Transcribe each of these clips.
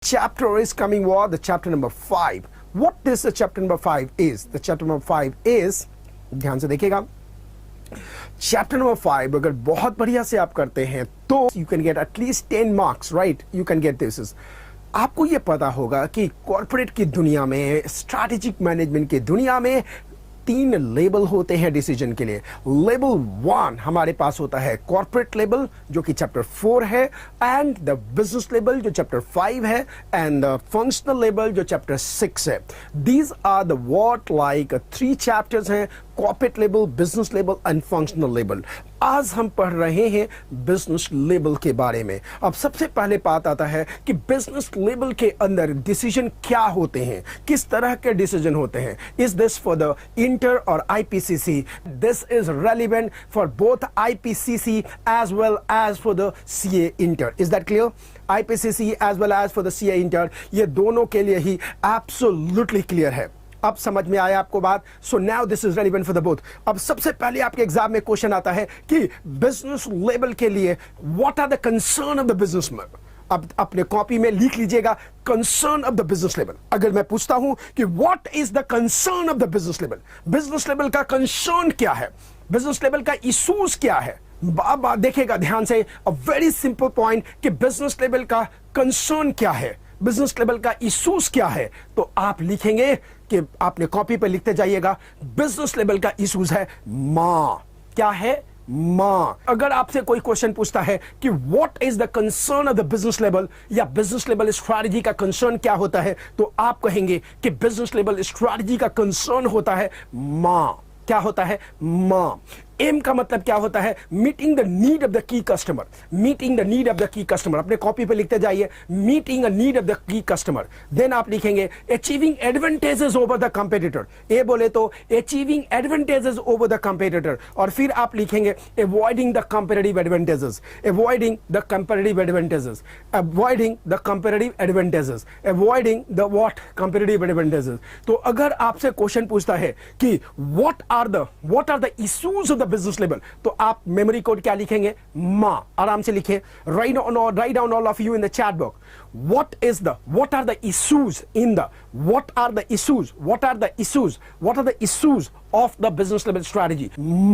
chapter is coming what? The chapter number 5. What is the chapter number 5 is? The chapter number 5 is, ध्यान से देखिएगा, chapter number 5 अगर बहुत बढ़िया से आप करते हैं तो you can get at least 10 marks, right? You can get this. आपको ये पता होगा कि कॉर्पोरेट की दुनिया में, स्ट्रैटेजिक मैनेजमेंट की दुनिया में 3 लेवल होते हैं डिसीजन के लिए। लेवल 1 हमारे पास होता है कॉर्पोरेट लेवल जो कि चैप्टर 4 है, एंड द बिजनेस लेवल जो चैप्टर 5 है, एंड द फंक्शनल लेवल जो चैप्टर 6 है। These are the what like 3 chapters हैं, corporate level, business level and functional level. आज हम पढ़ रहे हैं बिजनेस लेवल के बारे में। अब सबसे पहले बात आता है कि बिजनेस लेवल के अंदर डिसीजन क्या होते हैं, किस तरह के डिसीजन होते हैं। Is this for the inter और IPCC? This is relevant for both IPCC as well as for the CA inter. Is that clear? IPCC as well as for the CA inter, ये दोनों के लिए ही absolutely clear है। अब समझ में आया आपको बात? So now this is relevant for the both. अब सबसे पहले आपके एग्जाम में क्वेश्चन आता है कि बिजनेस लेवल के लिए what are the concern of the business level. अब अपने कॉपी में लिख लीजिएगा concern of the business level. अगर मैं पूछता हूं कि what is the concern of the business level, business level का कंसर्न क्या है, बिजनेस लेवल का इश्यूज क्या है, बार देखिएगा ध्यान से। अ वेरी सिंपल पॉइंट कि बिजनेस लेवल का कंसर्न क्या है, बिजनेस लेवल का इश्यूज क्या है, तो आप लिखेंगे कि आपने कॉपी पे लिखते जाइएगा बिजनेस लेवल का इश्यूज है मां। क्या है? मां। अगर आपसे कोई क्वेश्चन पूछता है कि what is the concern of the business level या बिजनेस लेवल स्ट्रैटेजी का कंसर्न क्या होता है, तो आप कहेंगे कि बिजनेस लेवल स्ट्रैटेजी का कंसर्न होता है मां। क्या होता है? मां। एम का मतलब क्या होता है? Meeting the need of the key customer. Meeting the need of the key customer, अपने कॉपी पे लिखते जाइए meeting a need of the key customer. Then आप लिखेंगे achieving advantages over the competitor. A बोले तो achieving advantages over the competitor, और फिर आप लिखेंगे avoiding the competitive advantages. Avoiding the competitive advantages, avoiding the competitive advantages, avoiding the what competitive advantages. तो अगर आपसे क्वेश्चन पूछता है कि what are the issues of the business level, तो आप मेमोरी कोड क्या लिखेंगे? मां। आराम से लिखिए, write down all of you in the chat box what are the issues of the business level strategy?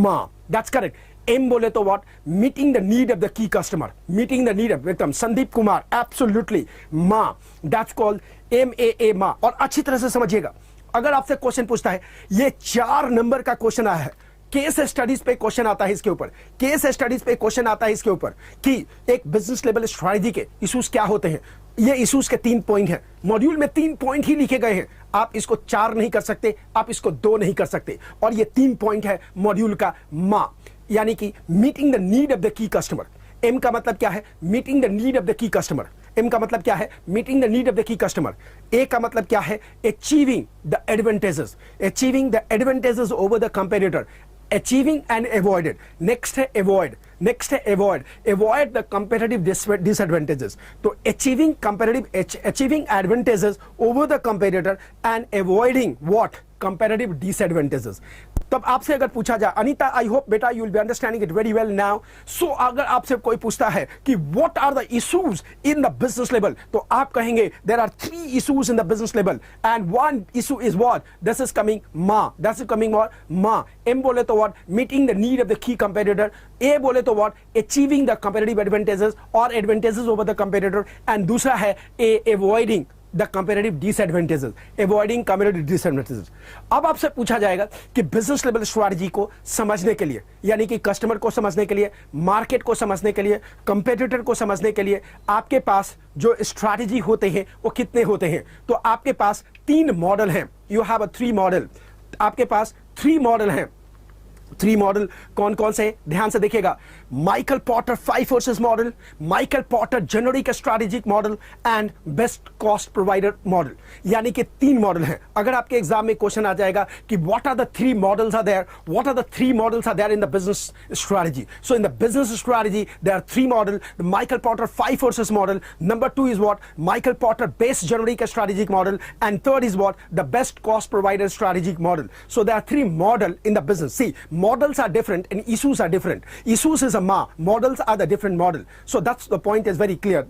Ma, that's correct. M बोले तो what? Meeting the need of the key customer. Meeting the need of एकदम Sandeep Kumar, absolutely Ma, that's called MAA Ma। और अच्छी तरह से समझिएगा, अगर आपसे क्वेश्चन पूछता है, ये 4 नंबर का क्वेश्चन आया है, केस स्टडीज पे क्वेश्चन आता है इसके ऊपर, केस स्टडीज पे क्वेश्चन आता है इसके ऊपर कि एक बिजनेस लेवल स्ट्रैटेजी के इश्यूज क्या होते हैं। ये इश्यूज के 3 पॉइंट हैं, मॉड्यूल में 3 पॉइंट ही लिखे गए हैं। आप इसको 4 नहीं कर सकते, आप इसको 2 नहीं कर सकते, और ये 3 पॉइंट है मॉड्यूल का मां, यानी कि meeting the need of the key customer. M का मतलब क्या है? Meeting the need of the key customer. M का मतलब क्या है? Meeting the need of the key customer. A का मतलब क्या है? Achieving the advantages, achieving the advantages over the competitor. Achieving and avoided. Next है avoid. Next है avoid. Avoid the competitive disadvantages. तो achieving advantages over the competitor and avoiding what? Competitive disadvantages. तब आपसे अगर पूछा जाए, अनीता आई होप बेटा you will be understanding it very well now. So अगर आपसे कोई पूछता है कि what are the issues in the business level, तो आप कहेंगे there are 3 issues in the business level and 1 issue is what? This is coming मां। That's coming what? मां। एम बोले तो what? Meeting the need of the key competitor. A बोले तो what? Achieving the competitive advantages और advantages over the competitor. And दूसरा है A avoiding the competitive disadvantages, avoiding competitive disadvantages. अब आपसे पूछा जाएगा कि बिजनेस लेवल स्ट्रैटेजी को समझने के लिए, यानी कि कस्टमर को समझने के लिए, मार्केट को समझने के लिए, कंपेटिटर को समझने के लिए आपके पास जो स्ट्रैटेजी होते हैं वो कितने होते हैं? तो आपके पास 3 मॉडल हैं। You have a 3 model. आपके पास 3 मॉडल हैं। 3 मॉडल कौन कौन से? ध्यान से देखिएगा, Michael Porter 5 forces model, Michael Potter generic strategic model and best cost provider model, यानी कि 3 मॉडल हैं। अगर आपके एग्जाम में क्वेश्चन आ जाएगा कि what are the 3 models are there, what are the 3 models are there in the business strategy? So in the business strategy there are 3 model, the Michael Porter 5 forces model, number 2 is what? Michael Porter based generic strategic model, and third is what? The best cost provider strategic model. So there are 3 model in the business. See, models are different and issues are different. Issues is a ma, models are the different model. So that's the point is very clear.